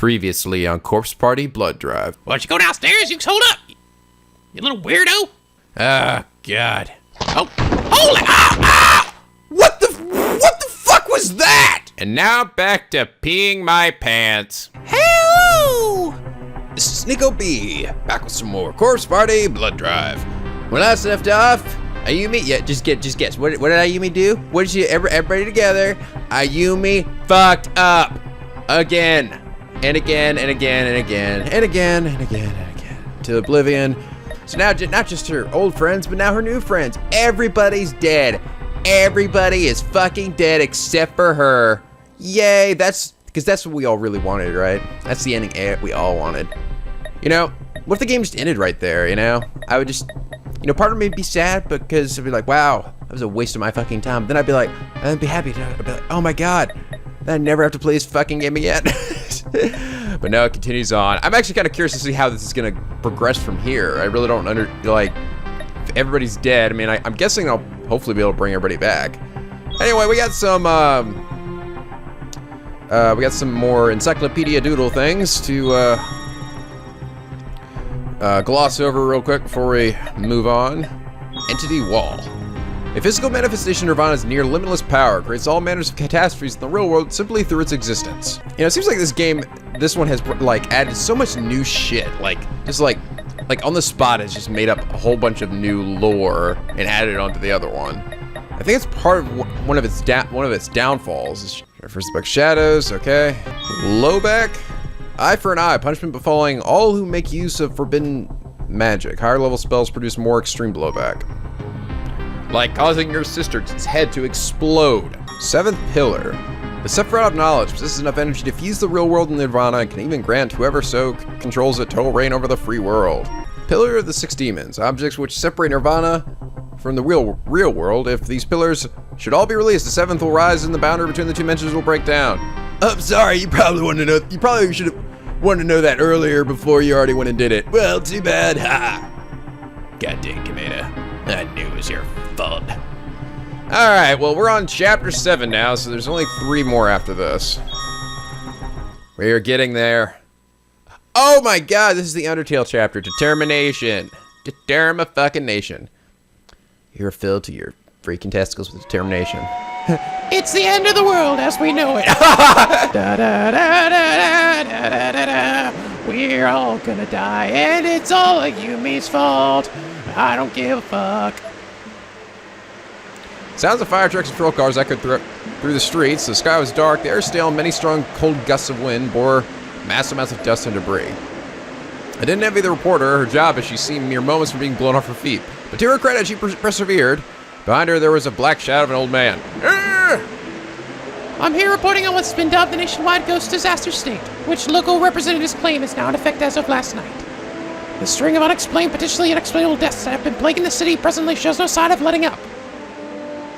Previously on Corpse Party Blood Drive. Why don't you go downstairs? You hold up, you little weirdo. Ah, God. Oh, holy! Ah! What the fuck was that? And now back to peeing my pants. Hello! This is NicoB, back with some more Corpse Party Blood Drive. When last left off, Ayumi, yeah, just guess. What did Ayumi do? What did she, everybody together, Ayumi fucked up. Again, and again, and again, and again, and again, and again, and again, to oblivion. So now, not just her old friends, but now her new friends. Everybody's dead. Everybody is fucking dead except for her. Yay, because that's what we all really wanted, right? That's the ending we all wanted. You know, what if the game just ended right there, you know? I would just, you know, part of me would be sad because I'd be like, wow, that was a waste of my fucking time. Then I'd be like, I'd be happy. I'd be like, oh my God, then I'd never have to play this fucking game again. But no, it continues on. I'm actually kind of curious to see how this is going to progress from here. I really don't like, if everybody's dead, I mean, I'm guessing I'll hopefully be able to bring everybody back. Anyway, we got some more encyclopedia doodle things to gloss over real quick before we move on. Entity Wall. A physical manifestation of Nirvana's near limitless power creates all manners of catastrophes in the real world simply through its existence. You know, it seems like this one has like added so much new shit. Like just like on the spot, it's just made up a whole bunch of new lore and added onto the other one. I think it's part of one of its downfalls. First book, Shadows. Okay, Lowback. Eye for an eye. Punishment befalling all who make use of forbidden magic. Higher level spells produce more extreme blowback, like causing your sister's head to explode. Seventh Pillar. The Sephiroth of Knowledge possesses enough energy to fuse the real world in Nirvana and can even grant whoever so controls it total reign over the free world. Pillar of the Six Demons. Objects which separate Nirvana from the real world. If these pillars should all be released, the seventh will rise and the boundary between the two dimensions will break down. I'm sorry, you probably should have wanted to know that earlier before you already went and did it. Well, too bad. Ha! God dang, Kameda. I knew it was your fault. Alright, well, we're on chapter 7 now, so there's only 3 more after this. We are getting there. Oh my God, this is the Undertale chapter. Determination. Determa-fucking-nation. You're filled to your freaking testicles with determination. It's the end of the world as we know it. Da, da, da, da, da, da, da, da. We're all gonna die, and it's all Yumi's fault. I don't give a fuck. Sounds of fire trucks and patrol cars echoed through the streets. The sky was dark, the air stale, and many strong, cold gusts of wind bore massive amounts of dust and debris. I didn't envy the reporter her job as she seemed mere moments from being blown off her feet. But to her credit, she persevered. Behind her, there was a black shadow of an old man. I'm here reporting on what's been dubbed the nationwide ghost disaster state, which local representatives claim is now in effect as of last night. The string of unexplained, potentially unexplainable deaths that have been plaguing the city presently shows no sign of letting up.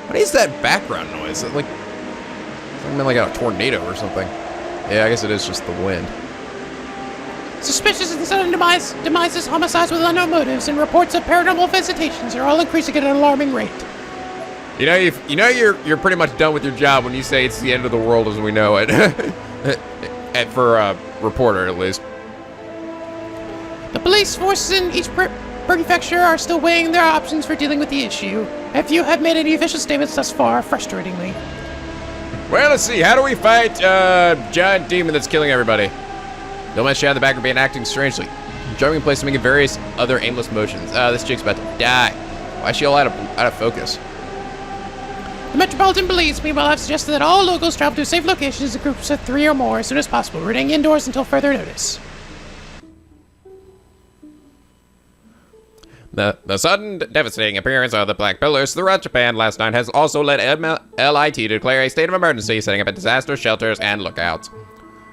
What is that background noise? Is it like something like a tornado or something? Yeah, I guess it is just the wind. Suspicious of the sudden demises, homicides with unknown motives, and reports of paranormal visitations are all increasing at an alarming rate. You know, you're pretty much done with your job when you say it's the end of the world as we know it. For a reporter, at least. The police forces in each prefecture are still weighing their options for dealing with the issue. A few have made any official statements thus far, frustratingly. Well, let's see. How do we fight giant demon that's killing everybody? No man's shot in the back being acting strangely, jumping in place and making various other aimless motions. This chick's about to die. Why is she all out of focus? The Metropolitan Police, meanwhile, have suggested that all locals travel to safe locations in groups of 3 or more as soon as possible, remaining indoors until further notice. The sudden devastating appearance of the Black Pillars throughout Japan last night has also led LIT to declare a state of emergency, setting up disaster shelters and lookouts.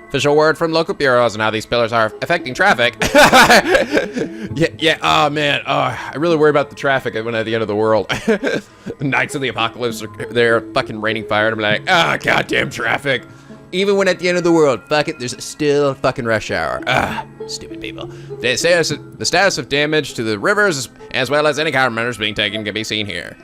Official word from local bureaus on how these pillars are affecting traffic. Oh man, I really worry about the traffic when at the end of the world. The Knights of the Apocalypse they're fucking raining fire, and I'm like, goddamn traffic. Even when at the end of the world, fuck it, there's still fucking rush hour. Stupid people. The status of damage to the rivers, as well as any countermeasures being taken, can be seen here.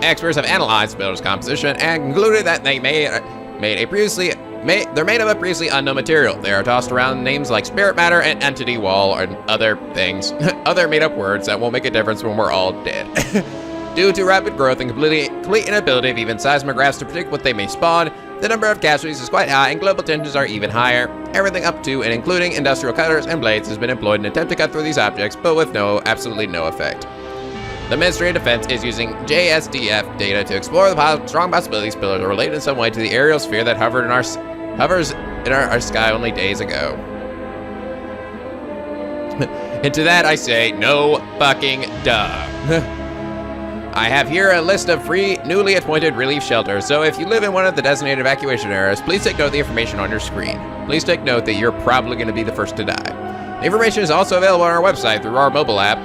Experts have analyzed the pillar's composition and concluded that they made a previously They're made of a previously unknown material. They are tossed around names like spirit matter and entity wall and other things, other made-up words that won't make a difference when we're all dead. Due to rapid growth and complete inability of even seismographs to predict what they may spawn, the number of casualties is quite high and global tensions are even higher. Everything up to and including industrial cutters and blades has been employed in an attempt to cut through these objects, but with absolutely no effect. The Ministry of Defense is using JSDF data to explore the strong possibilities pillars are related in some way to the aerial sphere that hovers in our sky only days ago. And to that I say, no fucking duh. I have here a list of free, newly appointed relief shelters, so if you live in one of the designated evacuation areas, please take note of the information on your screen. Please take note that you're probably going to be the first to die. The information is also available on our website through our mobile app.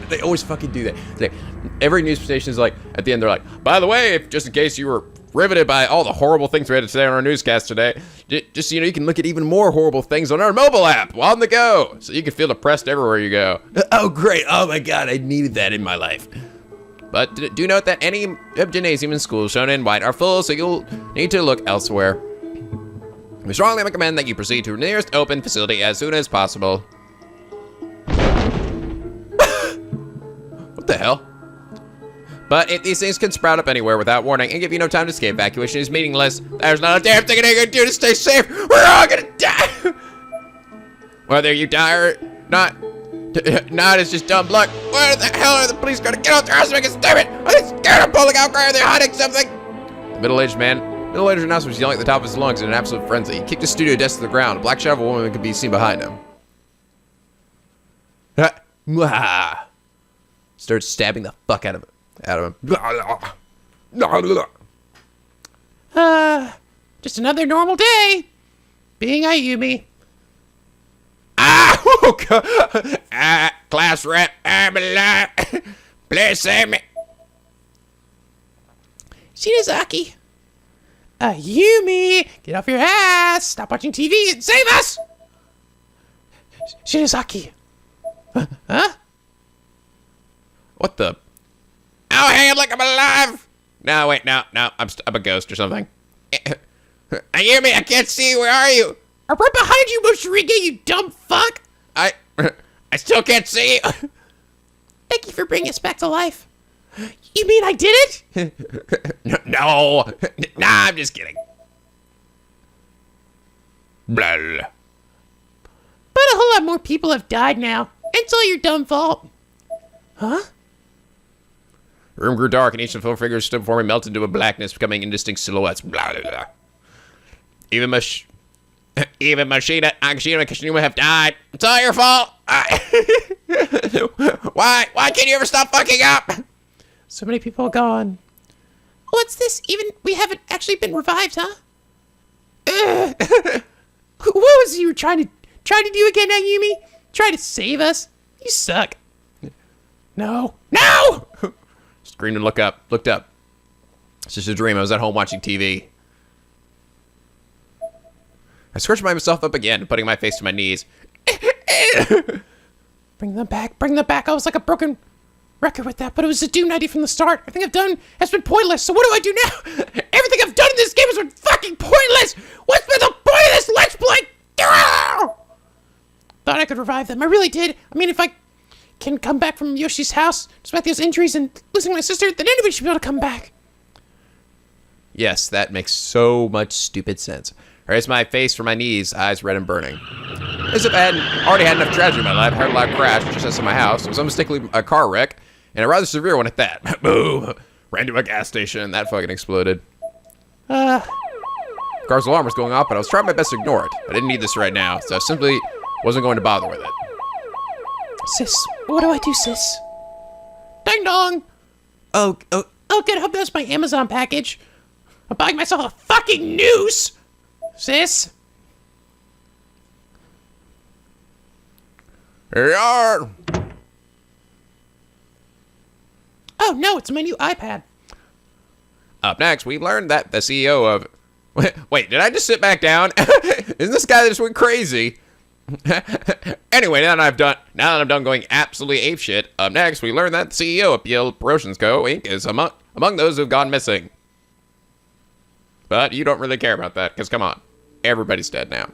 They always fucking do that. Every news station is like, at the end they're like, by the way, just in case you were riveted by all the horrible things we had to say on our newscast today, just so you know, you can look at even more horrible things on our mobile app while on the go, so you can feel depressed everywhere you go. Oh great, oh my god, I needed that in my life. But do note that any gymnasium and schools shown in white are full, so you'll need to look elsewhere. We strongly recommend that you proceed to the nearest open facility as soon as possible. What the hell? But if these things can sprout up anywhere without warning and give you no time to escape, evacuation is meaningless. There's not a damn thing you can do to stay safe. We're all gonna die. Whether you die or not, it's just dumb luck. Where the hell are the police gonna get out their house and make us stop it? I'm scared of pulling out, are they hiding something? The middle-aged announcer was yelling at the top of his lungs in an absolute frenzy. He kicked his studio desk to the ground. A black shadow of a woman could be seen behind him. Started stabbing the fuck out of him. Just another normal day. Being Ayumi. Class rep, I'm alive. Please save me. Shinozaki. Ayumi, get off your ass. Stop watching TV and save us. Shinozaki. Huh? What the? Oh, hang on, like I'm alive. No, wait, no, I'm a ghost or something. Ayumi, I can't see you. Where are you? I'm right behind you, Moshirige, you dumb fuck. I still can't see you. Thank you for bringing us back to life. You mean I did it? No, nah, I'm just kidding. Blah. But a whole lot more people have died now. It's all your dumb fault. Huh? The room grew dark, and each of the four figures stood before me melted into a blackness, becoming indistinct silhouettes. Blah, blah, blah. Even Mashina and Kashinuma have died. It's all your fault. Why can't you ever stop fucking up? So many people are gone. What's this? Even we haven't actually been revived, huh? What was you trying to do again, Ayumi? Try to save us? You suck. No. Screamed and looked up. It's just a dream. I was at home watching TV. I scratched myself up again, putting my face to my knees. Bring them back. I was like a broken record with that, but it was a doomed idea from the start. Everything I've done has been pointless, so what do I do now? Everything I've done in this game has been fucking pointless! What's been the point of this Let's Play? Thought I could revive them. I really did. I mean, if I can come back from Yoshi's house, despite those injuries and losing my sister, then anybody should be able to come back. Yes, that makes so much stupid sense. I raised my face from my knees, eyes red and burning. As if I hadn't already had enough tragedy in my life, I heard a loud crash just outside my house. It was unmistakably a car wreck, and a rather severe one at that. Boom! Ran to a gas station, and that fucking exploded. The car's alarm was going off, but I was trying my best to ignore it. I didn't need this right now, so I simply wasn't going to bother with it. Sis, what do I do, sis? Ding dong! Oh, good, I hope that's my Amazon package. I'm buying myself a fucking noose! Sis? Here you are! Oh no, it's my new iPad. Up next, we've learned that the CEO of... Wait, did I just sit back down? Isn't this guy that just went crazy? Anyway, now that I'm done going absolutely apeshit, up next, we learned that the CEO of PL Promotions Co. Inc. is among those who've gone missing. But you don't really care about that, because come on. Everybody's dead now.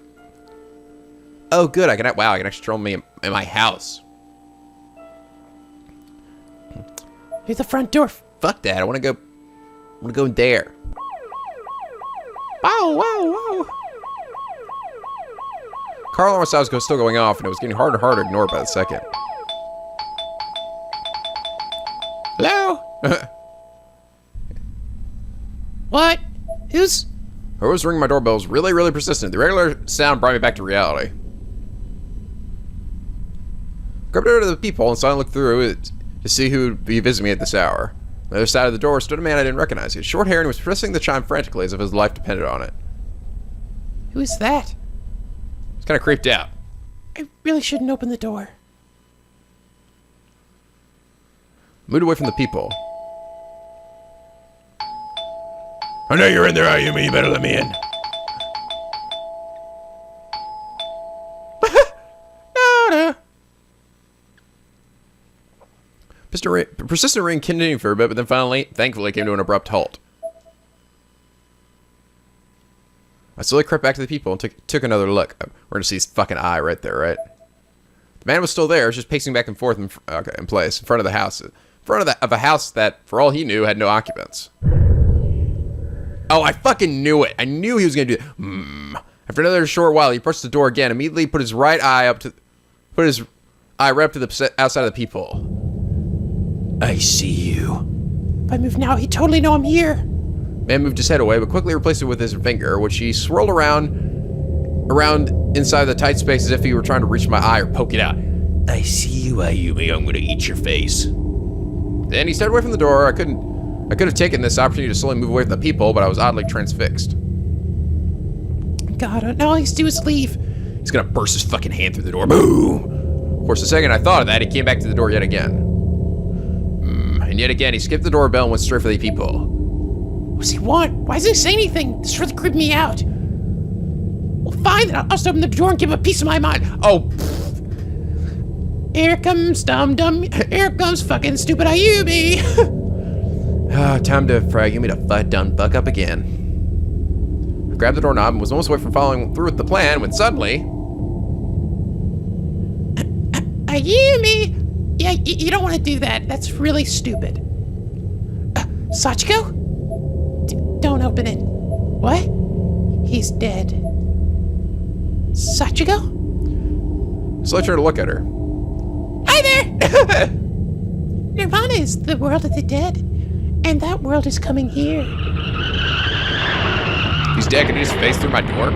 Oh, good. I can actually troll me in my house. Here's the front door. Fuck that. I want to go in there. Wow, wow, wow. Car alarm sounds was still going off, and it was getting harder and harder to ignore by the second. Hello? What? Who's... Whoever's ringing my doorbell was really, really persistent. The regular sound brought me back to reality. Grabbed over to the peephole and silently looked through it to see who would be visiting me at this hour. On the other side of the door stood a man I didn't recognize. He had short hair and was pressing the chime frantically as if his life depended on it. Who is that? I was kind of creeped out. I really shouldn't open the door. Moved away from the peephole. I know you're in there, Ayumi. You better let me in. No. Persistent ring continued for a bit, but then finally, thankfully, came to an abrupt halt. I slowly crept back to the people and took another look. We're gonna see his fucking eye right there, right? The man was still there, just pacing back and forth in place in front of the house, of a house that, for all he knew, had no occupants. Oh, I fucking knew it! I knew he was gonna do that. After another short while, he approached the door again. Immediately, put his eye right up to the outside of the peephole. I see you. If I move now, he'd totally know I'm here. Man moved his head away, but quickly replaced it with his finger, which he swirled around inside the tight space as if he were trying to reach my eye or poke it out. I see you, Ayumi. I'm gonna eat your face. Then he started away from the door. I could have taken this opportunity to slowly move away from the peephole, but I was oddly transfixed. God, now all he has to do is leave. He's gonna burst his fucking hand through the door. Boom! Of course, the second I thought of that, he came back to the door yet again. And yet again, he skipped the doorbell and went straight for the peephole. What does he want? Why doesn't he say anything? This really creeped me out. Well, fine, then I'll just open the door and give him a piece of my mind. Oh! Here comes dumb. Here comes fucking stupid Ayumi. Time to frag you me to done fuck up again. I grabbed the doorknob and was almost away from following through with the plan when suddenly... Ayumi! Yeah, you don't want to do that. That's really stupid. Sachiko? Don't open it. What? He's dead. Sachiko? So I turned to look at her. Hi there! Nirvana is the world of the dead, and that world is coming here. He's dead. Can he just face through my door?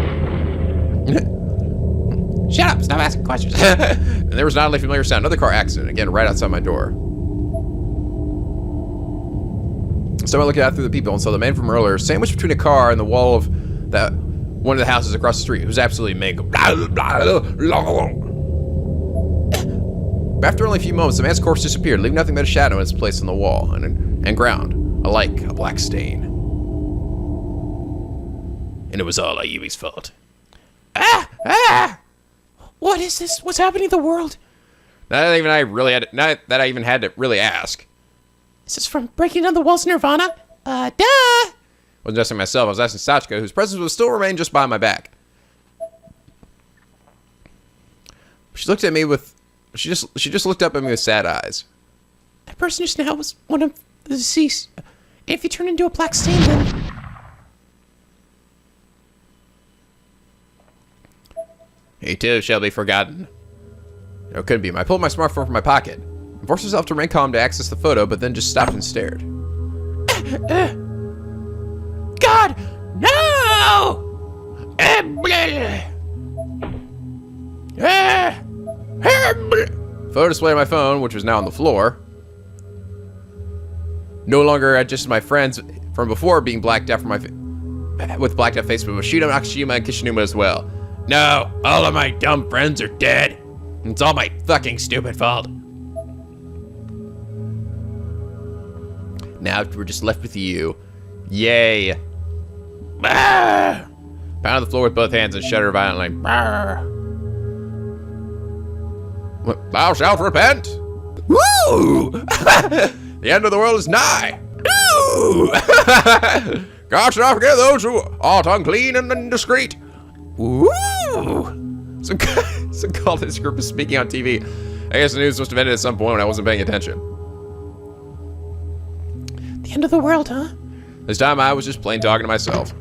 Shut up! Stop asking questions. And there was an oddly familiar sound. Another car accident. Again, right outside my door. So I looked out through the people and saw the man from earlier sandwiched between a car and the wall of one of the houses across the street. It was absolutely mega. After only a few moments, the man's corpse disappeared, leaving nothing but a shadow in its place on the wall and ground, alike a black stain. And it was all Ayumi's fault. What is this? What's happening to the world? Not that I even had to really ask. Is this from breaking down the walls of Nirvana? Duh! I wasn't asking myself, I was asking Sachiko, whose presence would still remain just behind my back. She looked at me with... She just looked up at me with sad eyes. That person just now was one of the deceased. And if you turn into a black stain, then... He too shall be forgotten. No, it couldn't be him. I pulled my smartphone from my pocket. I forced myself to remain calm to access the photo, but then just stopped and stared. God! No! Photo display on my phone, which was now on the floor. No longer just my friends from before being blacked out from with blacked out Facebook, but Shido, Nakashima, and Kishinuma as well. No, all of my dumb friends are dead. And it's all my fucking stupid fault. Now we're just left with you. Yay. Pounded the floor with both hands and shuddered violently. Thou shalt repent. Woo! The end of the world is nigh. Ooh! Gosh, not forget those who are unclean and indiscreet. Ooh! Some call this group is speaking on TV. I guess the news must have ended at some point when I wasn't paying attention. The end of the world, huh? This time I was just plain talking to myself.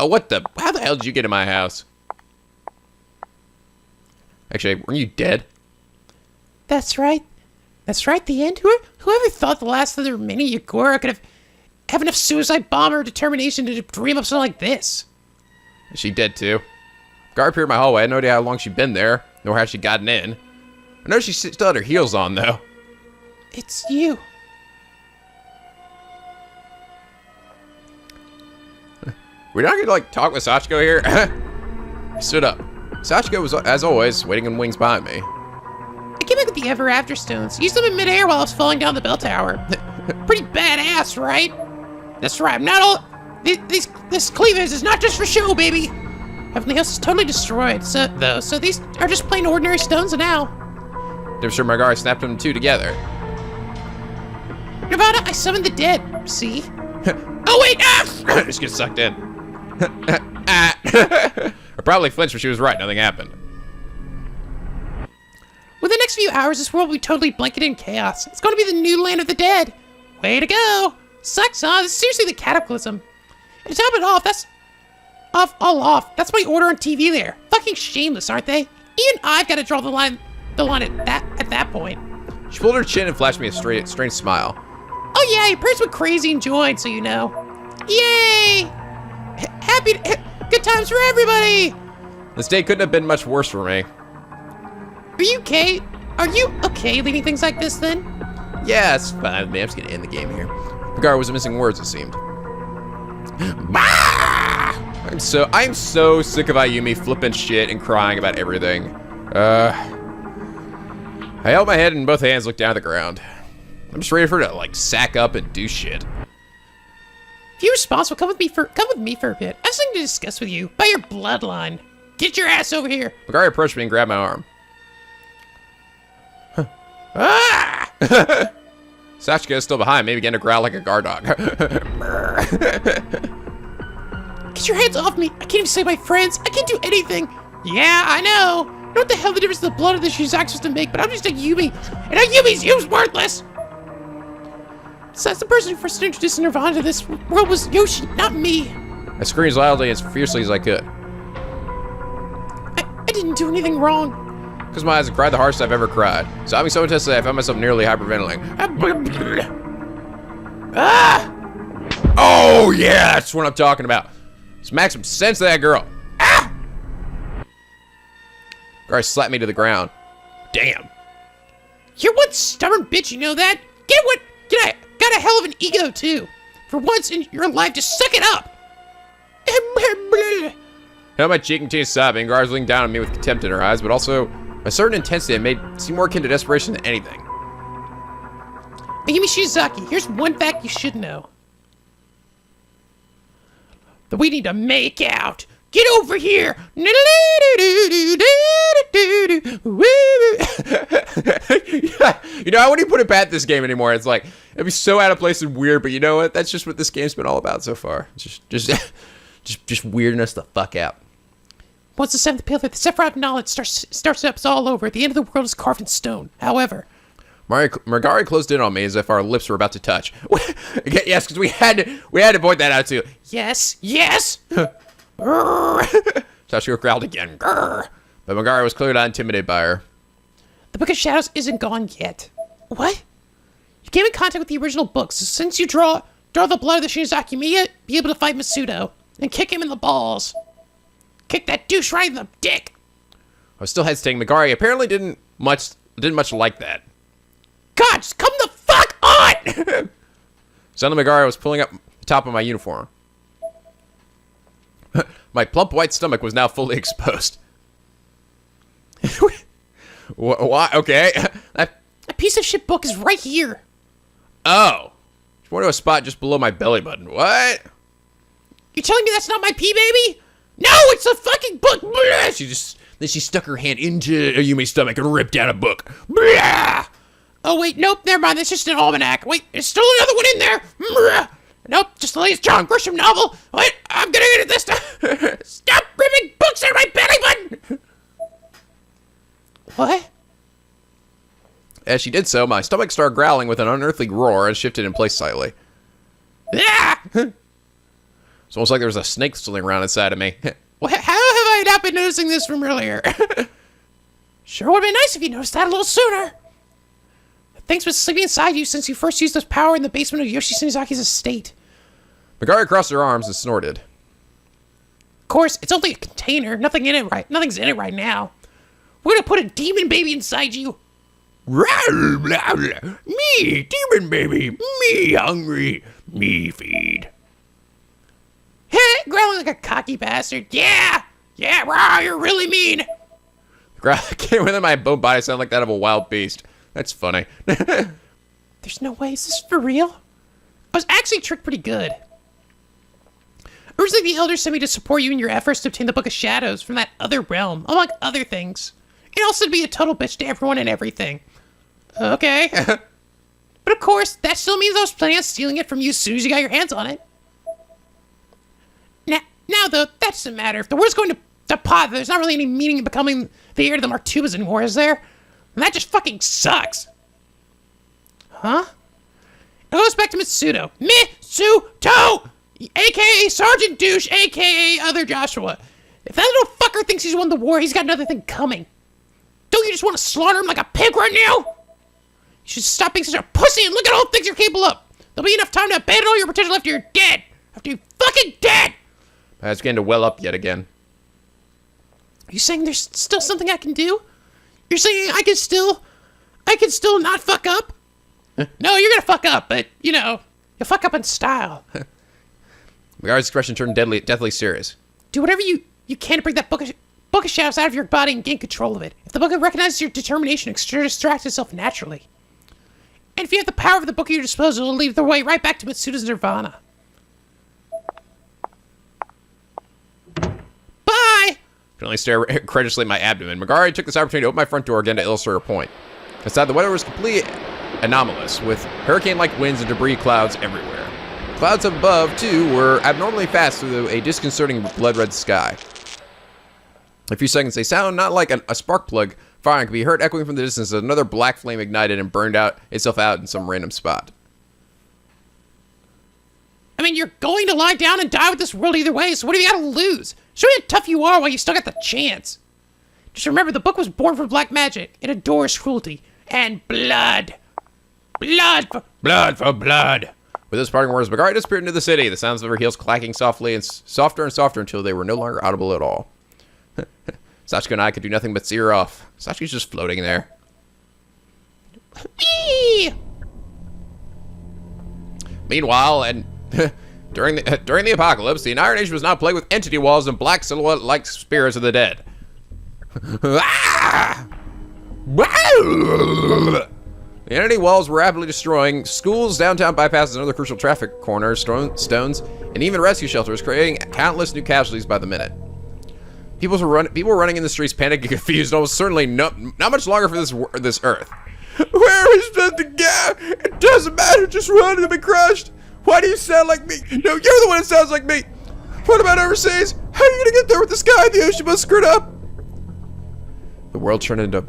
Oh, what the? How the hell did you get in my house? Actually, were you dead? That's right. That's right, the end. Whoever thought the last other mini Yagora could have enough suicide bomber determination to dream up something like this? Is she dead too? Guard appeared in my hallway. I had no idea how long she'd been there, nor how she'd gotten in. I know she still had her heels on, though. It's you. We're not gonna, like, talk with Sachiko here? I stood up. Sachiko was, as always, waiting in wings behind me. I came back with the Ever After stones. Used them in midair while I was falling down the bell tower. Pretty badass, right? That's right. I'm not all... This cleavage is not just for show, baby. Everything else is totally destroyed, so these are just plain ordinary stones now. I'm sure Margari snapped them two together. Nevada, I summoned the dead. See? Oh wait! Ah! Just get sucked in. I probably flinched when she was right. Nothing happened. Within the next few hours, this world will be totally blanketed in chaos. It's going to be the new land of the dead. Way to go! Sucks, huh? This is seriously the cataclysm. And to top it off, that's... all off. That's my order on TV there. Fucking shameless, aren't they? Even I've got to draw the line at that point. She pulled her chin and flashed me a strange smile. Oh yeah, your parents went crazy and joined, so you know. Yay! Good times for everybody! This day couldn't have been much worse for me. Are you okay? Are you okay leaving things like this then? Yeah, it's fine with me. I'm just gonna end the game here. Margari was missing words, it seemed. Bah! I'm so sick of Ayumi flipping shit and crying about everything. I held my head in both hands, looked down at the ground. I'm just ready for her to, like, sack up and do shit. If you're responsible, come with me for a bit. I have something to discuss with you. By your bloodline. Get your ass over here. Margari approached me and grabbed my arm. Ah! Sachiko is still behind me, began to growl like a guard dog. Get your hands off me. I can't even save my friends. I can't do anything. Yeah, I know. I know what the hell the difference the blood of the Shizaku's supposed to make, but I'm just a Yumi. And a Yumi's worthless. Besides, the person who first introduced Nirvana to this world was Yoshi, not me. I screamed as loudly and as fiercely as I could. I didn't do anything wrong. Closed my eyes and cried the hardest I've ever cried. Sobbing so intensely I found myself nearly hyperventilating. Ah! Oh yeah, that's what I'm talking about. Smack some sense to that girl. Ah! Guy slapped me to the ground. Damn. You're one stubborn bitch, you know that? Got a hell of an ego too. For once in your life, just suck it up. Held my cheek and continued sobbing. Gar was looking down at me with contempt in her eyes, but also a certain intensity that made it seem more akin to desperation than anything. Ayumi Shizaki, here's one fact you should know. That we need to make out. Get over here. You know, I wouldn't even put it past this game anymore. It's like, it'd be so out of place and weird, but you know what? That's just what this game's been all about so far. Just weirding us the fuck out. Once the seventh pillar, the Sephiroth knowledge starts up, it's all over. The end of the world is carved in stone. However, Margari closed in on me as if our lips were about to touch. Yes, because we had to point that out too. Yes. Sachiko growled again. Grr. But Margari was clearly not intimidated by her. The Book of Shadows isn't gone yet. What? You came in contact with the original books, so since you draw the blood of the Shinzaki, you may be able to fight Masudo and kick him in the balls. Kick that douche right in the dick. I was still hesitating. Margari apparently didn't much like that. God, just come the fuck on! Suddenly Margari was pulling up the top of my uniform. My plump white stomach was now fully exposed. Why? Okay. A piece of shit book is right here. Oh. She went to a spot just below my belly button. What? You telling me that's not my pee, baby? No, it's a fucking book. Then she stuck her hand into Ayumi's stomach and ripped out a book. Blah! Oh wait, nope, never mind. That's just an almanac. Wait, there's still another one in there. Nope, just the latest John Grisham novel. What? I'm gonna get it this time. Stop ripping books out of my belly button! What? As she did so, my stomach started growling with an unearthly roar and shifted in place slightly. Ah! It's almost like there was a snake swimming around inside of me. How have I not been noticing this from earlier? Sure would have been nice if you noticed that a little sooner. Things been sleeping inside you since you first used this power in the basement of Yoshi Shinzaki's estate. Megari crossed her arms and snorted. Of course, it's only a container. Nothing's in it right now. We're gonna put a demon baby inside you. Me, demon baby. Me hungry. Me feed. Heh, growling like a cocky bastard. Yeah, wow, you're really mean. Growl came within my bone body sound like that of a wild beast. That's funny. There's no way. Is this for real? I was actually tricked pretty good. Originally, the elders sent me to support you in your efforts to obtain the Book of Shadows from that other realm, among other things. And also to be a total bitch to everyone and everything. Okay. But of course, that still means I was planning on stealing it from you as soon as you got your hands on it. Now though, that doesn't matter. If the word's going to pot, there's not really any meaning in becoming the heir to the Martubas anymore, is there? And that just fucking sucks. Huh? It goes back to Mitsuto. Mitsuto! A.K.A. Sergeant Douche, a.k.a. Other Joshua. If that little fucker thinks he's won the war, he's got another thing coming. Don't you just want to slaughter him like a pig right now? You should stop being such a pussy and look at all the things you're capable of. There'll be enough time to abandon all your potential after you're dead. After you're fucking dead! It's beginning to well up yet again. Are you saying there's still something I can do? You're saying I can still not fuck up? No, you're gonna fuck up, but, you know, you'll fuck up in style. Megari's expression turned deathly serious. Do whatever you can to bring that book of shadows out of your body and gain control of it. If the book recognizes your determination, it distracts itself naturally. And if you have the power of the book at your disposal, it'll lead the way right back to Mitsuda's nirvana. Bye! I can only stare incredulously at my abdomen. Megari took this opportunity to open my front door again to illustrate her point. Outside, the weather was completely anomalous, with hurricane-like winds and debris clouds everywhere. Clouds above, too, were abnormally fast through a disconcerting blood-red sky. A few seconds, they sound not like a spark plug firing could be heard echoing from the distance as another black flame ignited and burned itself out in some random spot. I mean, you're going to lie down and die with this world either way, so what have you got to lose? Show me how tough you are while you still got the chance. Just remember, the book was born from black magic. It adores cruelty and blood. Blood for blood. With those parting words, Megari disappeared into the city, the sounds of her heels clacking softly and softer until they were no longer audible at all. Sachiko and I could do nothing but see her off. Sachiko's just floating there. Whee! Meanwhile, and during the apocalypse, the entire nation was now plagued with entity walls and black silhouette-like spirits of the dead. The entity walls were rapidly destroying schools, downtown bypasses, and other crucial traffic corners, stones, and even rescue shelters, creating countless new casualties by the minute. People were running in the streets, panicked and confused, almost certainly not much longer for this earth. Where are we supposed to go? It doesn't matter. Just run and be crushed. Why do you sound like me? No, you're the one that sounds like me. What about overseas? How are you gonna get there with the sky? The ocean must screwed up. The world turned into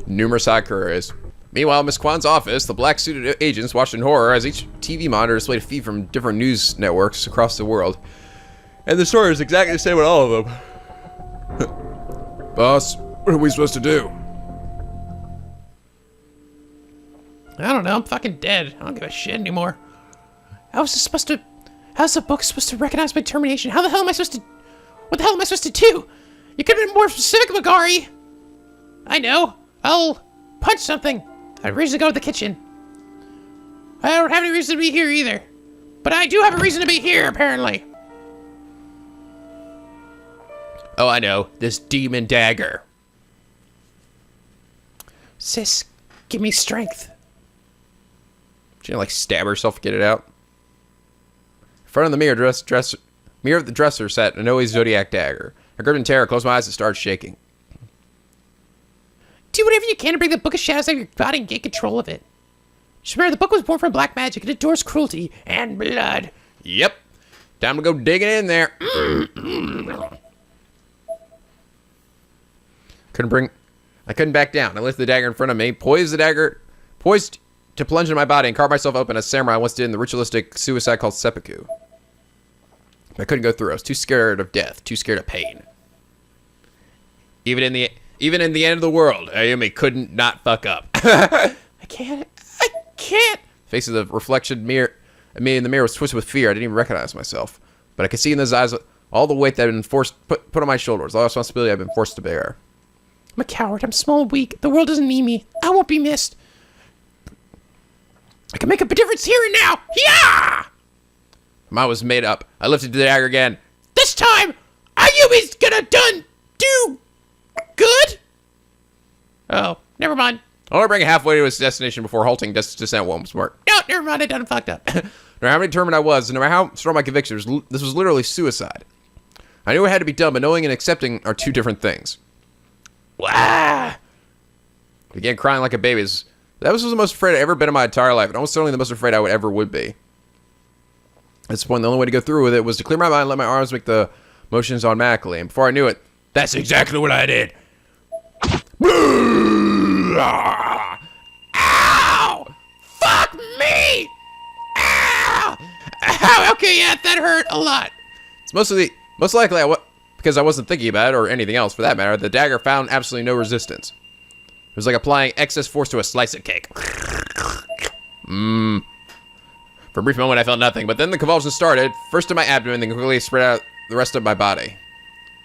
numerous occurrences. Meanwhile, Miss Kwan's office, the black-suited agents watched in horror as each TV monitor displayed a feed from different news networks across the world. And the story is exactly the same with all of them. Boss, what are we supposed to do? I don't know, I'm fucking dead. I don't give a shit anymore. How's the book supposed to recognize my determination? What the hell am I supposed to do? You could have been more specific, Megari. I know. I'll punch something. I have a reason to go to the kitchen. I don't have any reason to be here either. But I do have a reason to be here, apparently. Oh, I know. This demon dagger. Sis, give me strength. She didn't, like, stab herself to get it out. In front of the mirror of the dresser sat Inoe's Zodiac dagger. I gripped in terror, closed my eyes, and started shaking. Do whatever you can to bring the Book of Shadows out of your body and get control of it. Just remember, the book was born from black magic. It adores cruelty and blood. Yep. Time to go digging in there. I couldn't back down. I lifted the dagger in front of me, poised to plunge into my body and carve myself open as samurai once did in the ritualistic suicide called seppuku. I couldn't go through. I was too scared of death, too scared of pain. Even in the end of the world, Ayumi couldn't not fuck up. I can't. Face of the reflection mirror, me in the mirror was twisted with fear. I didn't even recognize myself, but I could see in those eyes all the weight that had been put on my shoulders, all the responsibility I've been forced to bear. I'm a coward. I'm small and weak. The world doesn't need me. I won't be missed. I can make a difference here and now. Yeah! My mind was made up. I lifted the dagger again. This time, Ayumi's gonna do good. Oh, never mind. I want to bring it halfway to its destination before halting descent once more. No, never mind. I done fucked up. No matter how determined I was, no matter how strong my convictions, this was literally suicide. I knew it had to be done, but knowing and accepting are two different things. Wah! I began crying like a baby. That was the most afraid I've ever been in my entire life, and almost certainly the most afraid I would be. At this point, the only way to go through with it was to clear my mind and let my arms make the motions automatically. And before I knew it, that's exactly what I did. Ow! Fuck me! Ow! Ow! Okay, yeah, that hurt a lot. It's most likely because I wasn't thinking about it or anything else for that matter. The dagger found absolutely no resistance. It was like applying excess force to a slice of cake. For a brief moment, I felt nothing, but then the convulsions started, first in my abdomen, then quickly spread out the rest of my body.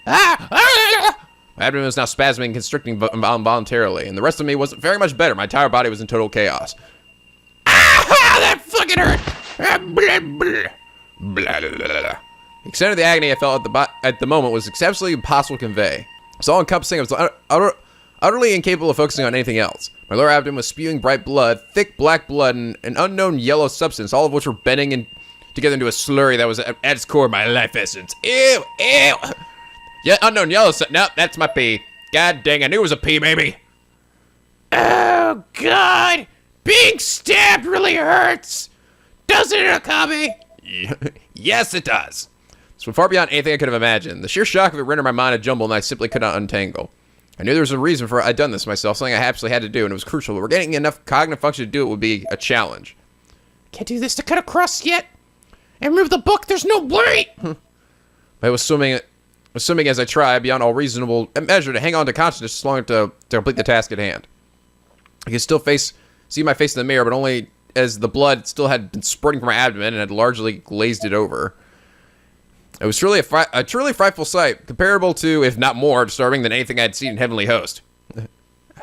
My abdomen was now spasming and constricting involuntarily, and the rest of me wasn't very much better. My entire body was in total chaos. That fucking hurt! The extent of the agony I felt at the moment was absolutely impossible to convey. It was all-encompassing. I was utterly incapable of focusing on anything else. My lower abdomen was spewing bright blood, thick black blood, and an unknown yellow substance, all of which were bending together into a slurry that was at its core my life essence. Ew, ew. Yeah, unknown yellow substance. Nope, that's my pee. God dang, I knew it was a pee, baby. Oh, God. Being stabbed really hurts. Doesn't it, NicoB? Yes, it does. It's far beyond anything I could have imagined. The sheer shock of it rendered my mind a jumble, and I simply could not untangle. I knew there was a reason for I'd done this myself, something I absolutely had to do, and it was crucial. But getting enough cognitive function to do it would be a challenge. Can't do this to cut across yet. And remove the book, there's no way! I was swimming as I tried, beyond all reasonable measure, to hang on to consciousness as long as to complete the task at hand. I could still see my face in the mirror, but only as the blood still had been spurting from my abdomen and had largely glazed it over. It was truly a truly frightful sight, comparable to, if not more, disturbing than anything I'd seen in Heavenly Host.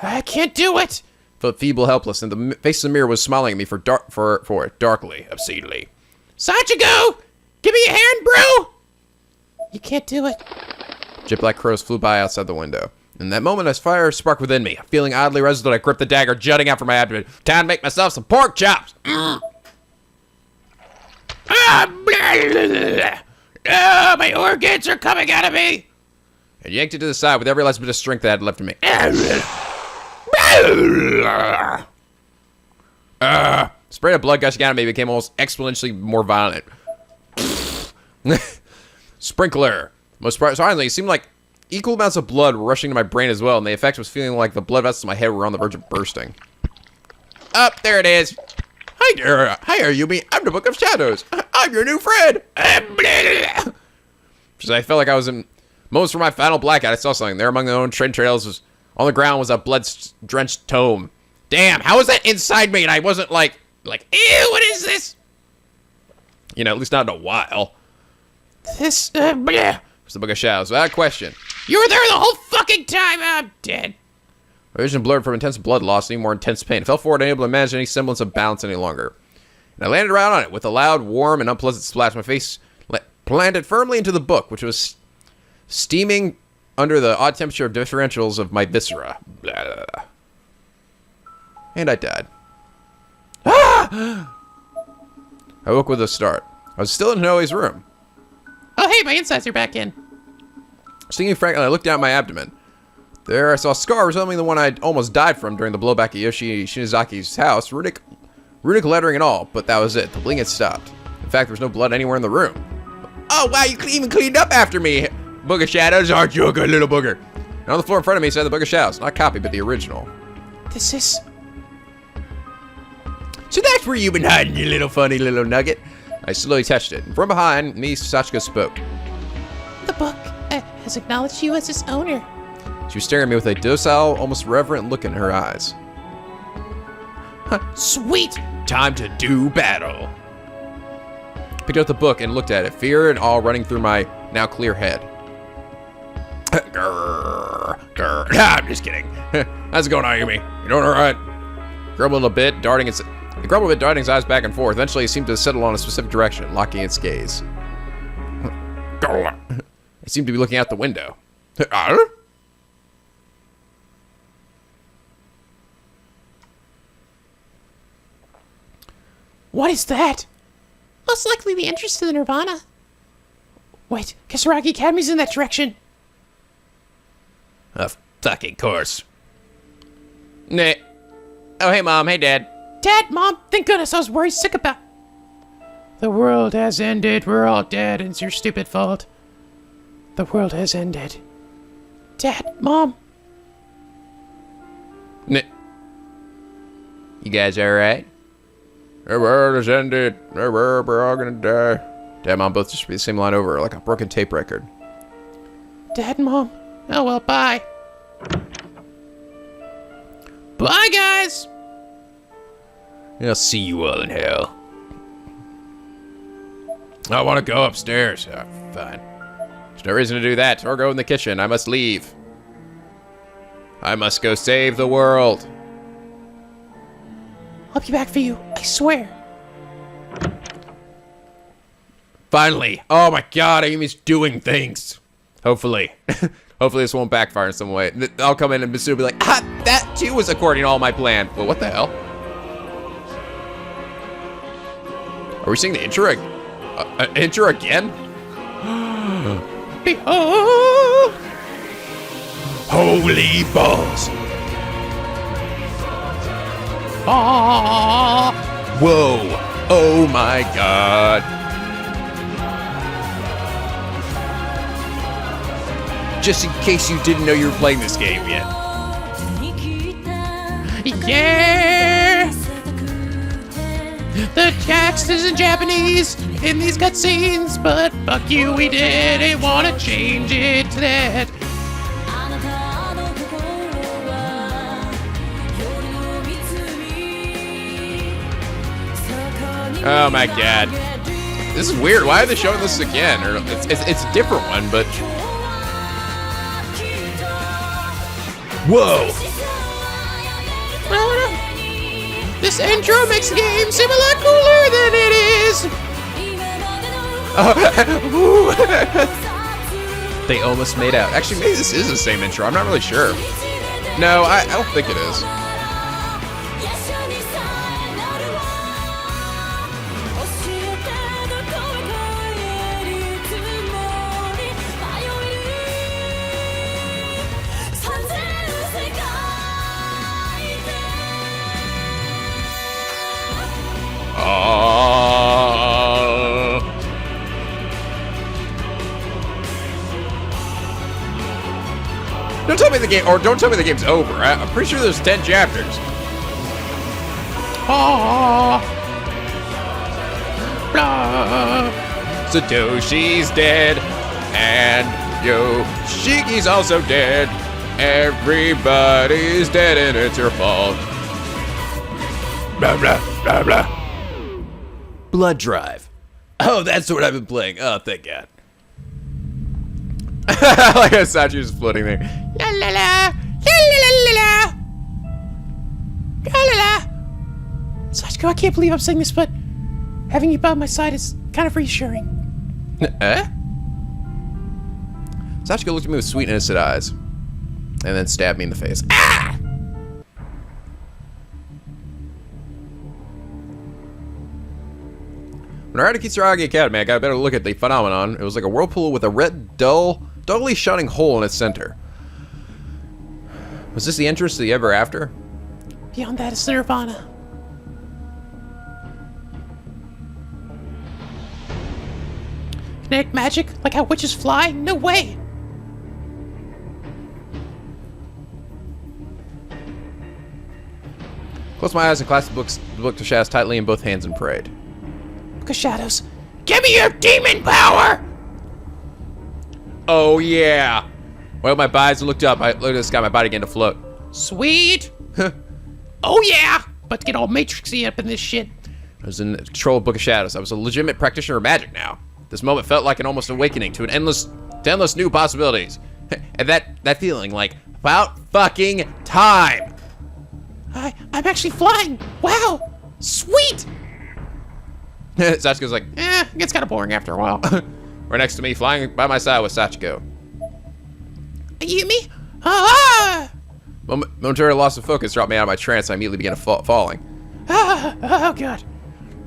I can't do it! I felt feeble, helpless, and the face of the mirror was smiling at me for it, darkly, obscenely. Sanchigo! Give me a hand, bro! You can't do it. Jet black crows flew by outside the window. In that moment, a fire sparked within me. Feeling oddly resolute, I gripped the dagger jutting out from my abdomen. Time to make myself some pork chops! Oh, my organs are coming out of me! I yanked it to the side with every last bit of strength that had left in me. Spray of blood gushing out of me became almost exponentially more violent. Sprinkler. Most surprisingly, it seemed like equal amounts of blood were rushing to my brain as well, and the effect was feeling like the blood vessels in my head were on the verge of bursting. Up, there it is. Hi there, Ayumi. I'm the Book of Shadows. I'm your new friend. Just I felt like I was in moments from my final blackout. I saw something there among the known train trails. On the ground was a blood-drenched tome. Damn, how was that inside me? And I wasn't like, ew, what is this? You know, at least not in a while. This, It's the Book of Shadows, without question. You were there the whole fucking time. I'm dead. My vision blurred from intense blood loss and even more intense pain. I fell forward, unable to imagine any semblance of balance any longer. And I landed around on it with a loud, warm, and unpleasant splash. My face planted firmly into the book, which was steaming under the odd temperature of differentials of my viscera. Blah, blah, blah. And I died. Ah! I woke with a start. I was still in Noe's room. Oh, hey, my insides are back in. Singing frankly, I looked down at my abdomen. There, I saw a scar resembling the one I'd almost died from during the blowback at Yoshi Shinizaki's house, runic lettering and all, but that was it. The bleeding had stopped. fact, there was no blood anywhere in the room. Oh, wow, you even cleaned up after me. Book of Shadows, aren't you a good little booger? And on the floor in front of me said the Book of Shadows. Not a copy, but the original. This is... So that's where you've been hiding, you little funny little nugget. I slowly touched it. And from behind me, Sachiko spoke. The book has acknowledged you as its owner. She was staring at me with a docile, almost reverent look in her eyes. Sweet! Time to do battle. Picked up the book and looked at it, fear and awe running through my now clear head. Grrr, grrr. Nah, I'm just kidding. How's it going, Ayumi? You doing all right? Grumbled a bit, darting its eyes back and forth. Eventually, it seemed to settle on a specific direction, locking its gaze. It seemed to be looking out the window. What is that? Most likely the entrance to the Nirvana. Wait, Kisaragi Academy's in that direction. Of fucking course. Nah. Oh, hey, Mom. Hey, Dad. Dad, Mom, thank goodness, I was worried sick about... The world has ended, we're all dead, and it's your stupid fault. The world has ended. Dad, Mom. Nah. You guys all right? The world has ended. We're all gonna die. Dad and Mom both just repeat the same line over like a broken tape record. Dad, Mom. Oh, well, bye. Bye, guys! I'll see you all in hell. I want to go upstairs. Oh, fine. There's no reason to do that, or go in the kitchen. I must leave. I must go save the world. I'll be back for you, I swear. Finally. Oh my god, Amy's doing things. Hopefully. Hopefully this won't backfire in some way. I'll come in and Mitsuo will be like, That too was according to all my plan. well, what the hell? Are we seeing the intro? Intro again? Behold! Holy balls. Ah! Whoa. Oh my god. Just in case you didn't know you were playing this game yet. Yeah! The text is in Japanese in these cutscenes, but fuck you, we didn't want to change it to that. Oh my god. This is weird. Why are they showing this again? Or it's a different one, but... Whoa. This intro makes the game seem a lot cooler than it is. They almost made out. Actually, maybe this is the same intro. I'm not really sure. No, I don't think it is. Don't tell me the game, or don't tell me the game's over. I'm pretty sure there's 10 chapters. Satoshi's dead, and Yoshiki's also dead. Everybody's dead, and it's your fault. Blah, blah, blah, blah. Blood Drive. Oh, that's what I've been playing. Oh, thank God. Like a statue just floating there. La la la, la la la la la, la la la. Sachiko, I can't believe I'm saying this, but having you by my side is kind of reassuring. Eh? Sachiko looked at me with sweet, innocent eyes, and then stabbed me in the face. Ah! When I arrived at Kisaragi Academy, I got a better look at the phenomenon. It was like a whirlpool with a red, dully shining hole in its center. Was this the entrance to the Ever After? Beyond that is the Nirvana. Kinetic magic? Like how witches fly? No way! Closed my eyes and clasped the book of shadows tightly in both hands and prayed. Book of Shadows, give me your demon power! Oh, yeah. Well, my eyes looked up. I looked at the sky. My body began to float. Sweet! Oh yeah! About to get all Matrixy up in this shit. I was in control of Book of Shadows. I was a legitimate practitioner of magic now. This moment felt like an almost awakening to endless new possibilities. And that feeling, like, about fucking time. I'm actually flying! Wow! Sweet! Sachiko's like, it gets kind of boring after a while. right next to me, flying by my side with Sachiko. You me? Ah! Momentarily loss of focus dropped me out of my trance. I immediately began falling. Oh god.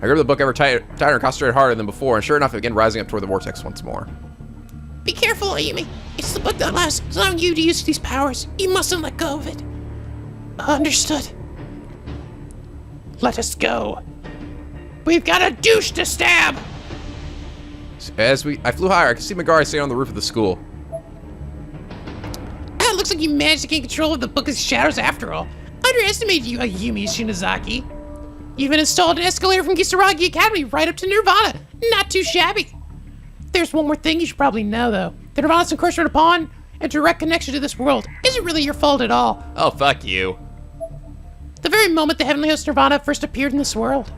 I gripped the book ever tighter and concentrated harder than before, and sure enough, it began rising up toward the vortex once more. Be careful, Ayumi. It's the book that allows you to use these powers. You mustn't let go of it. Understood. Let us go. We've got a douche to stab! As I flew higher, I could see Megari sitting on the roof of the school. It looks like you managed to gain control of the Book of Shadows after all. Underestimated you, Ayumi Shinozaki. You even installed an escalator from Kisaragi Academy right up to Nirvana. Not too shabby. There's one more thing you should probably know, though. The Nirvana's encroachment upon and direct connection to this world isn't really your fault at all. Oh, fuck you. The very moment the Heavenly Host Nirvana first appeared in this world.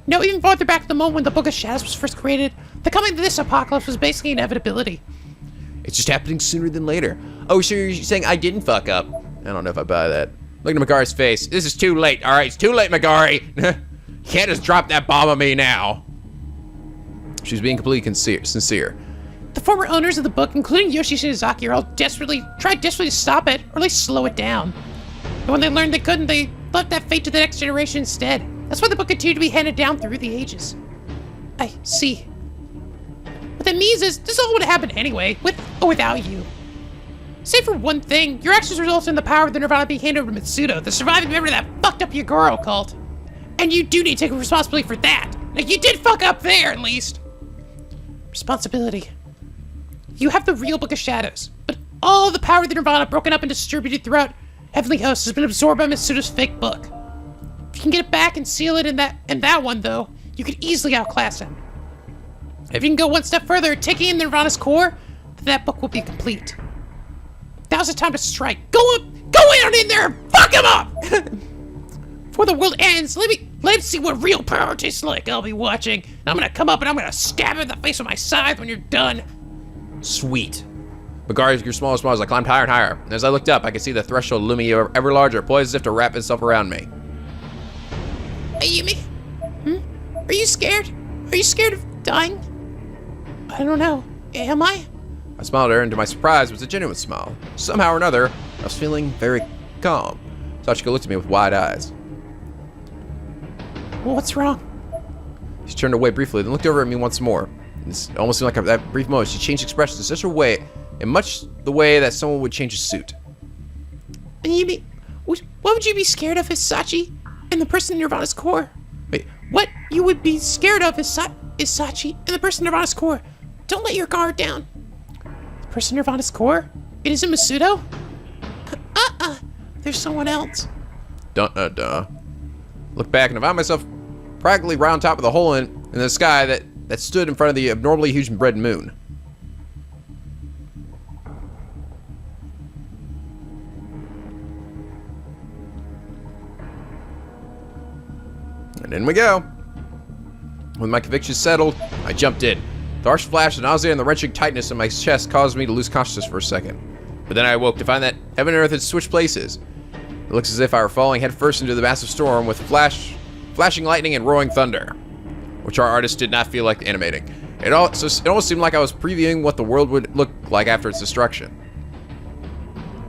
No, even farther back to the moment when the Book of Shadows was first created, the coming of this apocalypse was basically inevitability. It's just happening sooner than later. Oh, so you're saying I didn't fuck up? I don't know if I buy that. Look at Megari's face. This is too late, alright? It's too late, Megari! You can't just drop that bomb on me now. She's being completely sincere. The former owners of the book, including Yoshi Shinozaki, are all tried desperately to stop it, or at least slow it down. And when they learned they couldn't, they left that fate to the next generation instead. That's why the book continued to be handed down through the ages. I see. What that means is, this all would have happened anyway, with or without you. Save for one thing, your actions resulted in the power of the Nirvana being handed over to Mitsudo, the surviving member of that fucked up Yagoro cult. And you do need to take responsibility for that. Now, you did fuck up there, at least. Responsibility. You have the real Book of Shadows, but all the power of the Nirvana broken up and distributed throughout Heavenly Hosts has been absorbed by Mitsudo's fake book. If you can get it back and seal it in that one, though, you could easily outclass him. If you can go one step further, taking in Nirvana's core, then that book will be complete. Now's the time to strike. Go on in there and fuck him up! Before the world ends, let me see what real power tastes like. I'll be watching. I'm gonna come up and I'm gonna stab him in the face with my scythe when you're done. Sweet. Megari grew smaller and smaller as I climbed higher and higher. And as I looked up, I could see the threshold looming ever larger, poised as if to wrap itself around me. Ayumi? Are you scared? Are you scared of dying? I don't know. Am I? I smiled at her, and to my surprise, it was a genuine smile. Somehow or another, I was feeling very calm. Sachiko looked at me with wide eyes. What's wrong? She turned away briefly, then looked over at me once more. It almost seemed like that brief moment, she changed expressions in such a way, in much the way that someone would change a suit. Ayumi, what would you be scared of, Hisachi, and the person in Nirvana's core? Wait, what you would be scared of is Hisachi and the person in Nirvana's core. Don't let your guard down. The person in Nirvana's core? It isn't Mitsudo? There's someone else. Look back and I found myself practically right on top of the hole in the sky that stood in front of the abnormally huge red moon. And in we go. When my convictions settled, I jumped in. The harsh flash, the nausea, and the wrenching tightness in my chest caused me to lose consciousness for a second. But then I awoke to find that heaven and earth had switched places. It looks as if I were falling headfirst into the massive storm with flashing lightning and roaring thunder, which our artist did not feel like animating. It almost seemed like I was previewing what the world would look like after its destruction.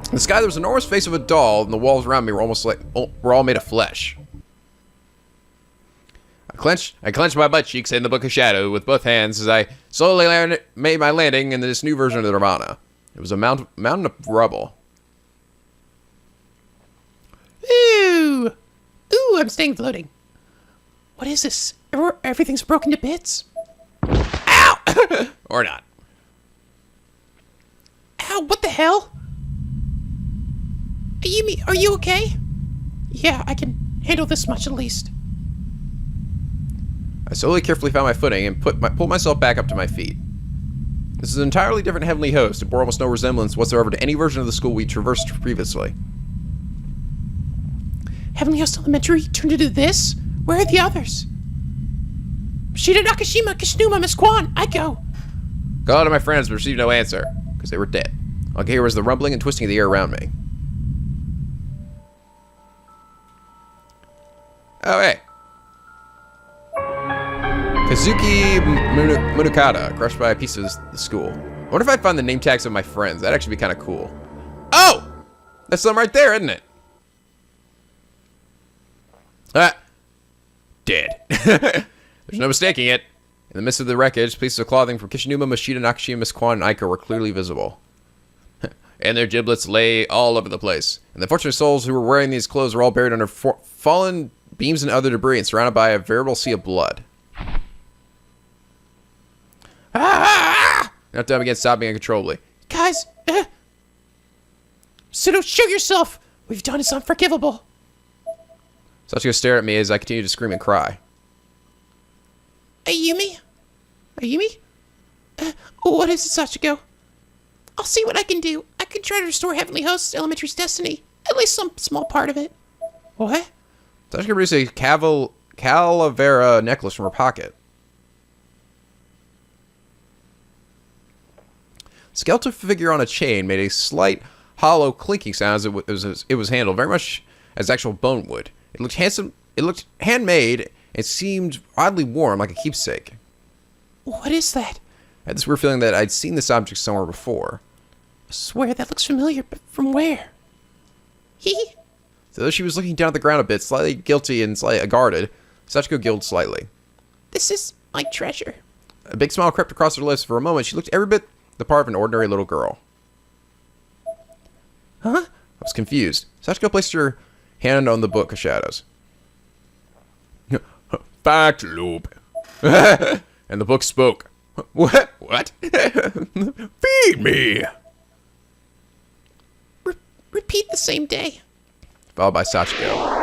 In the sky, there was an enormous face of a doll, and the walls around me were all made of flesh. I clenched my butt cheeks in the Book of Shadow with both hands as I slowly made my landing in this new version of Nirvana. It was a mountain of rubble. Ooh, I'm staying floating. What is this? Everything's broken to bits. Ow! Or not. Ow, what the hell? Are you okay? Yeah, I can handle this much at least. I slowly, carefully found my footing and pulled myself back up to my feet. This is an entirely different heavenly host. It bore almost no resemblance whatsoever to any version of the school we traversed previously. Heavenly Host Elementary turned into this? Where are the others? Shida Nakashima, Kishinuma, Miss Kwan, Aiko. Called to my friends but received no answer, because they were dead. All I could hear was the rumbling and twisting of the air around me. Oh, hey. Kazuki Munukata, crushed by a piece of the school. I wonder if I find the name tags of my friends. That'd actually be kind of cool. Oh! That's them right there, isn't it? Ah. Dead. There's no mistaking it. In the midst of the wreckage, pieces of clothing from Kishinuma, Mashida, Nakashima, Miss Kwan, and Aiko were clearly visible. And their giblets lay all over the place. And the fortunate souls who were wearing these clothes were all buried under fallen beams and other debris and surrounded by a veritable sea of blood. Ah! Not dumb again, sobbing uncontrollably. Guys, Sudo, show yourself! We've done is unforgivable. Sachiko stared at me as I continued to scream and cry. Ayumi? What is it, Sachiko? I'll see what I can do. I can try to restore Heavenly Host Elementary's destiny. At least some small part of it. What? Sachiko produced a calavera necklace from her pocket. The skeletal figure on a chain made a slight, hollow, clinking sound as it was handled, very much as actual bone would. It looked handsome. It looked handmade. It seemed oddly warm, like a keepsake. What is that? I had this weird feeling that I'd seen this object somewhere before. I swear that looks familiar, but from where? Hee. So though she was looking down at the ground a bit, slightly guilty and slightly guarded, Sachiko giggled slightly. This is my treasure. A big smile crept across her lips. For a moment, she looked every bit the part of an ordinary little girl. Huh? I was confused. Sachiko placed her hand on the book of shadows. Fact loop. And the book spoke. What? What? Feed me. Repeat the same day. Followed by Sachiko.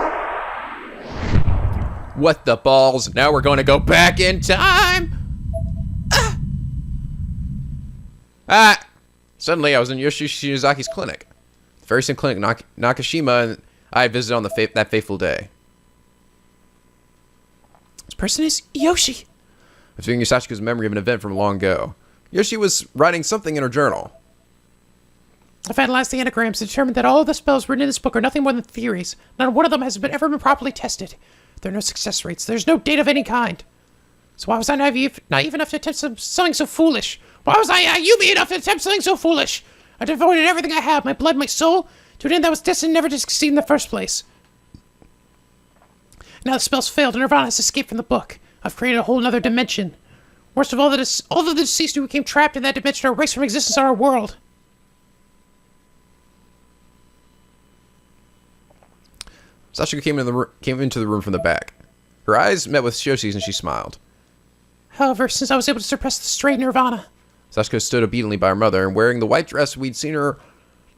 What the balls? Now we're going to go back in time. Suddenly I was in Yoshi Shinizaki's clinic. The very same clinic Nakashima and I visited on that fateful day. This person is Yoshi. I was reading Sachiko's memory of an event from long ago. Yoshi was writing something in her journal. I've analyzed the anagrams and determined that all of the spells written in this book are nothing more than theories. Not one of them has ever been properly tested. There are no success rates. There's no data of any kind. So why was I naive enough to attempt something so foolish? Why was I Ayumi enough to attempt something so foolish? I devoted everything I have, my blood, my soul, to an end that was destined never to succeed in the first place. Now the spell's failed and Nirvana has escaped from the book. I've created a whole nother dimension. Worst of all, all of the deceased who became trapped in that dimension are erased from existence on our world. Sachiko came into the room from the back. Her eyes met with Yoshi's and she smiled. However, since I was able to suppress the stray Nirvana... Sachiko stood obediently by her mother, and wearing the white dress we'd seen on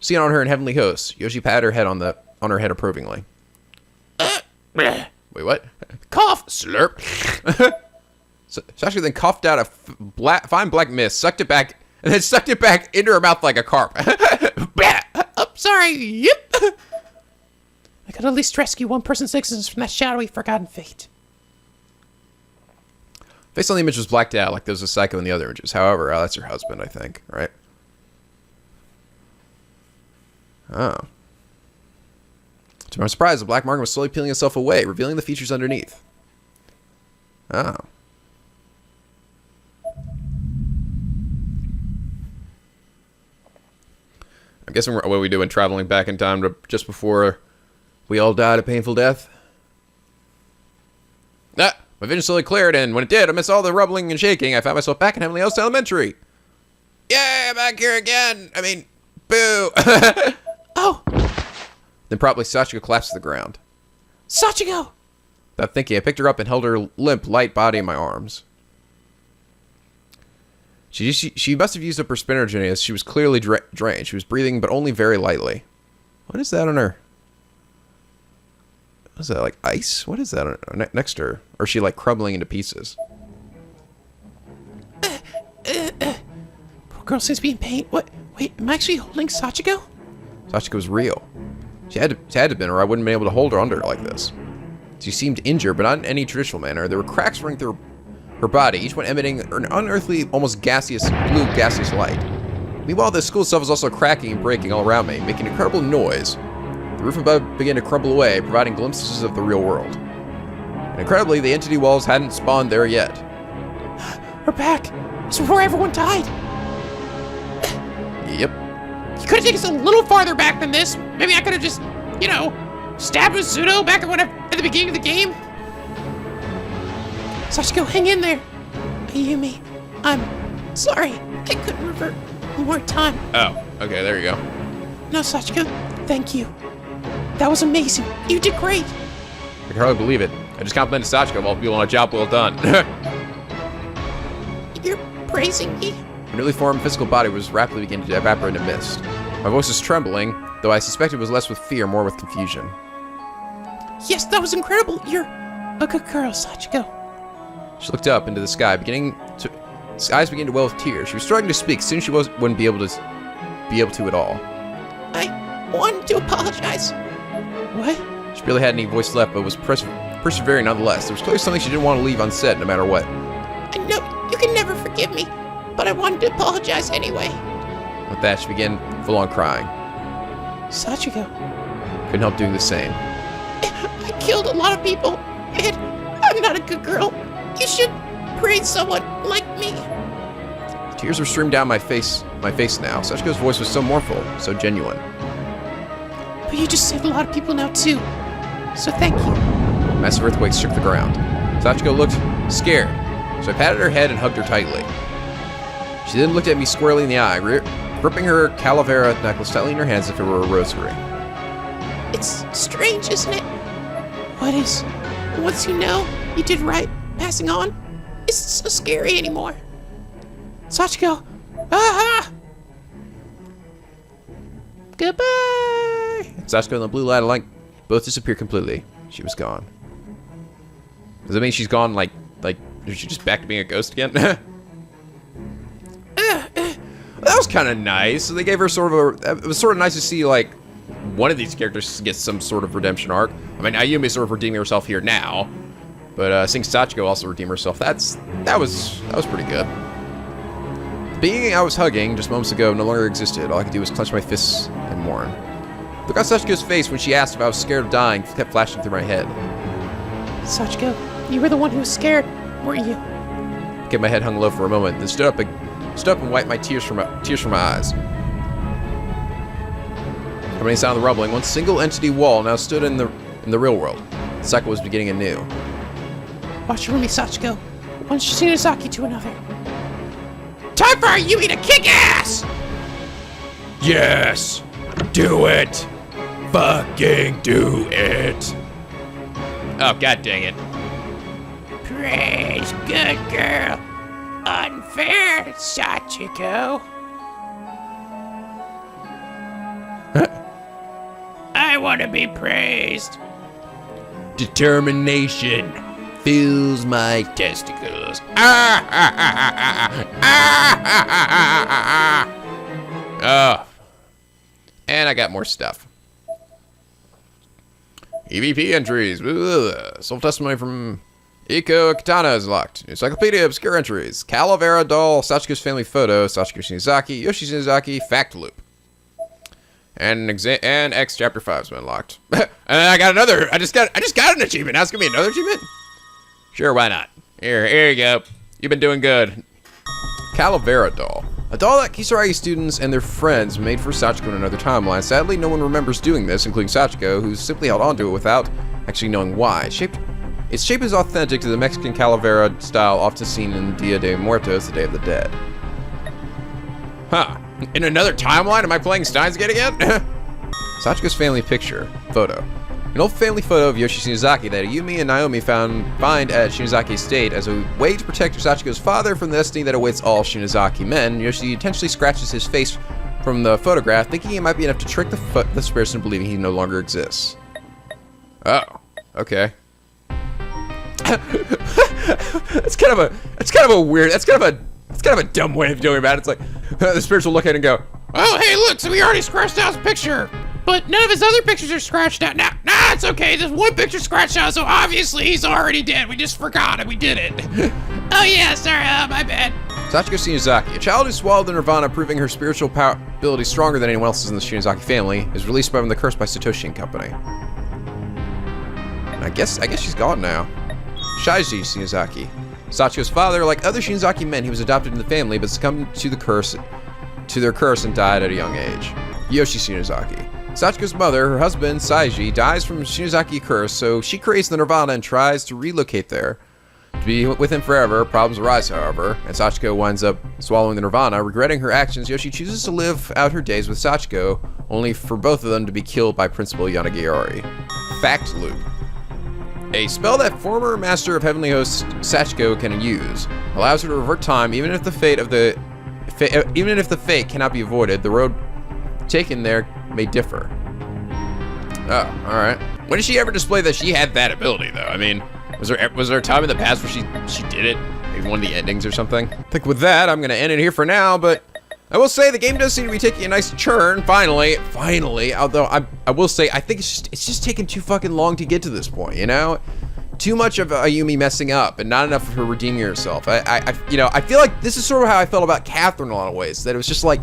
her in Heavenly Hosts, Yoshi patted her head on her head approvingly. Wait, what? Cough! Slurp. Sachiko then coughed out a fine black mist, sucked it back, and then sucked it back into her mouth like a carp. Oh, sorry. Yep. I could at least rescue one person's existence from that shadowy, forgotten fate. Face on the image was blacked out, like those of Psycho in the other images. However, that's her husband, I think, right? Oh. To my surprise, the black market was slowly peeling itself away, revealing the features underneath. Oh. I'm guessing what we do in traveling back in time to just before we all died a painful death. My vision slowly cleared, and when it did, amidst all the rumbling and shaking, I found myself back in Heavenly Host Elementary. Yay, I'm back here again. I mean, boo. Oh. Then promptly Sachiko collapsed to the ground. Sachiko! Without thinking, I picked her up and held her limp, light body in my arms. She must have used up her spinner energy as she was clearly drained. She was breathing, but only very lightly. What is that on her? What is that, like ice? What is that on her, next to her? Or is she like crumbling into pieces? Poor girl says be in pain. What? Wait, am I actually holding Sachiko? Sachiko was real. She had to have been, or I wouldn't have been able to hold her under like this. She seemed injured, but not in any traditional manner. There were cracks running through her body, each one emitting an unearthly, almost gaseous, blue gaseous light. Meanwhile, the school itself was also cracking and breaking all around me, making incredible noise. The roof above began to crumble away, providing glimpses of the real world. And incredibly, the entity walls hadn't spawned there yet. We're back. It's before everyone died. Yep. You could have taken us a little farther back than this. Maybe I could have just, you know, stabbed with Zudo back at the beginning of the game. Sachiko, hang in there. Ayumi, I'm sorry. I couldn't revert more time. Oh, okay, there you go. No, Sachiko, thank you. That was amazing. You did great. I can hardly believe it. I just complimented Sachiko while feeling a job well done. You're praising me? My newly formed physical body was rapidly beginning to evaporate into mist. My voice was trembling, though I suspected it was less with fear, more with confusion. Yes, that was incredible. You're a good girl, Sachiko. She looked up into the sky, his eyes began to well with tears. She was starting to speak, soon she wouldn't be able to at all. I wanted to apologize. What? She barely had any voice left, but was persevering nonetheless. There was clearly something she didn't want to leave unsaid, no matter what. I know you can never forgive me, but I wanted to apologize anyway. With that, she began full-on crying. Sachiko. Couldn't help doing the same. I killed a lot of people, and I'm not a good girl. You should praise someone like me. Tears were streaming down my face now. Sachiko's voice was so mournful, so genuine. But you just saved a lot of people now too, so thank you. Massive earthquakes shook the ground. Sachiko looked scared, so I patted her head and hugged her tightly. She then looked at me squarely in the eye, gripping her calavera necklace tightly in her hands as if it were a rosary. It's strange, isn't it? Once you know you did right, passing on isn't so scary anymore. Sachiko! Ah! Goodbye! Sachiko and the blue light of light both disappeared completely. She was gone. Does that mean she's gone, like, is she just back to being a ghost again? That was kind of nice. So they gave her it was sort of nice to see, like, one of these characters get some sort of redemption arc. I mean, Ayumi is sort of redeeming herself here now, but seeing Sachiko also redeem herself, that was pretty good. The being I was hugging just moments ago no longer existed. All I could do was clench my fists and mourn. The look on Sachiko's face when she asked if I was scared of dying kept flashing through my head. Sachiko, you were the one who was scared, weren't you? I kept my head hung low for a moment, then stood up and wiped my tears from my eyes. Coming sound of the rumbling, one single entity wall now stood in the real world. The cycle was beginning anew. Watch from me, Sachiko. One Shinozaki to another. Time for Ayumi to kick ass! Yes! Do it! Fucking do it! Oh, god dang it. Praise, good girl. Unfair, Sachiko. I want to be praised. Determination fills my testicles. Oh. And I got more stuff. EVP entries. Self-testimony from Iko Katana is locked. Encyclopedia obscure entries. Calavera doll, Sachiko's family photo, Sachiko Shinozaki, Yoshi Shinozaki, fact loop. And X chapter 5's been unlocked. And I got another. I just got an achievement. Now it's gonna be another achievement? Sure, why not? Here you go. You've been doing good. Calavera doll. A doll that Kisaragi students and their friends made for Sachiko in another timeline. Sadly, no one remembers doing this, including Sachiko, who simply held onto it without actually knowing why. Its shape is authentic to the Mexican Calavera style often seen in Dia de Muertos, the Day of the Dead. Huh. In another timeline? Am I playing Steins Gate again? Sachiko's family picture. Photo. An old family photo of Yoshi Shinozaki that Ayumi and Naomi find at Shinozaki Estate as a way to protect Sachiko's father from the destiny that awaits all Shinozaki men. Yoshi intentionally scratches his face from the photograph, thinking it might be enough to trick this person into believing he no longer exists. Oh, okay. It's kind of a dumb way of doing that. It's like the spirits will look at it and go, Oh, hey, look, so we already scratched out his picture. But none of his other pictures are scratched out. Nah, it's okay. There's one picture scratched out, so obviously he's already dead. We just forgot and we did it. Oh, yeah, sorry, my bad. Sachiko Shinozaki, a child who swallowed the Nirvana, proving her spiritual ability stronger than anyone else's in the Shinozaki family, is released from the curse by Satoshi and Company. I guess she's gone now. Shaiji Shinozaki. Sachiko's father, like other Shinozaki men, he was adopted in the family, but succumbed to their curse and died at a young age. Yoshi Shinozaki. Sachiko's mother, her husband, Saiji, dies from Shinozaki curse, so she creates the Nirvana and tries to relocate there. To be with him forever, problems arise, however, and Sachiko winds up swallowing the Nirvana. Regretting her actions, Yoshi chooses to live out her days with Sachiko, only for both of them to be killed by Principal Yanagiari. Fact loop. A spell that former Master of Heavenly Hosts Sachiko can use allows her to revert time, even if the fate cannot be avoided. The road taken there may differ. Oh, all right. When did she ever display that she had that ability, though? I mean, was there a time in the past where she did it? Maybe one of the endings or something. I think with that, I'm gonna end it here for now. But I will say the game does seem to be taking a nice turn. Finally. Although I will say I think it's just taking too fucking long to get to this point. You know, too much of Ayumi messing up and not enough of her redeeming herself. I feel like this is sort of how I felt about Catherine in a lot of ways. That it was just like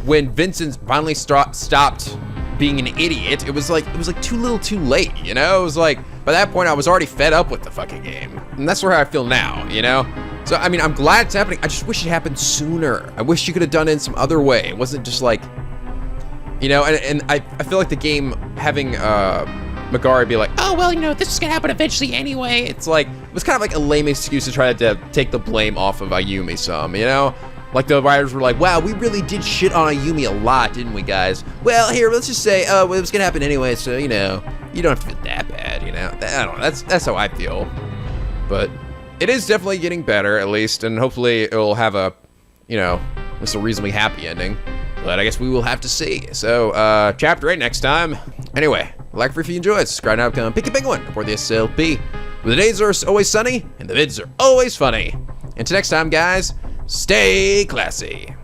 when Vincent finally stopped being an idiot, it was like too little too late, you know? It was like, by that point I was already fed up with the fucking game. And that's where I feel now, you know? So, I mean, I'm glad it's happening. I just wish it happened sooner. I wish you could have done it in some other way. It wasn't just like, you know, and I feel like the game having Megari be like, oh, well, you know, this is gonna happen eventually anyway. It's like, it was kind of like a lame excuse to try to take the blame off of Ayumi some, you know? Like the writers were like, wow, we really did shit on Ayumi a lot, didn't we, guys? Well, here, let's just say, well, it was gonna happen anyway, so, you know, you don't have to feel that bad, you know? I don't know, that's how I feel. But it is definitely getting better, at least, and hopefully it'll have a, you know, just a reasonably happy ending. But I guess we will have to see. So, chapter 8 next time. Anyway, like if you enjoyed, subscribe now, become Picky Penguin for the SLP. Where the days are always sunny, and the vids are always funny. Until next time, guys, stay classy.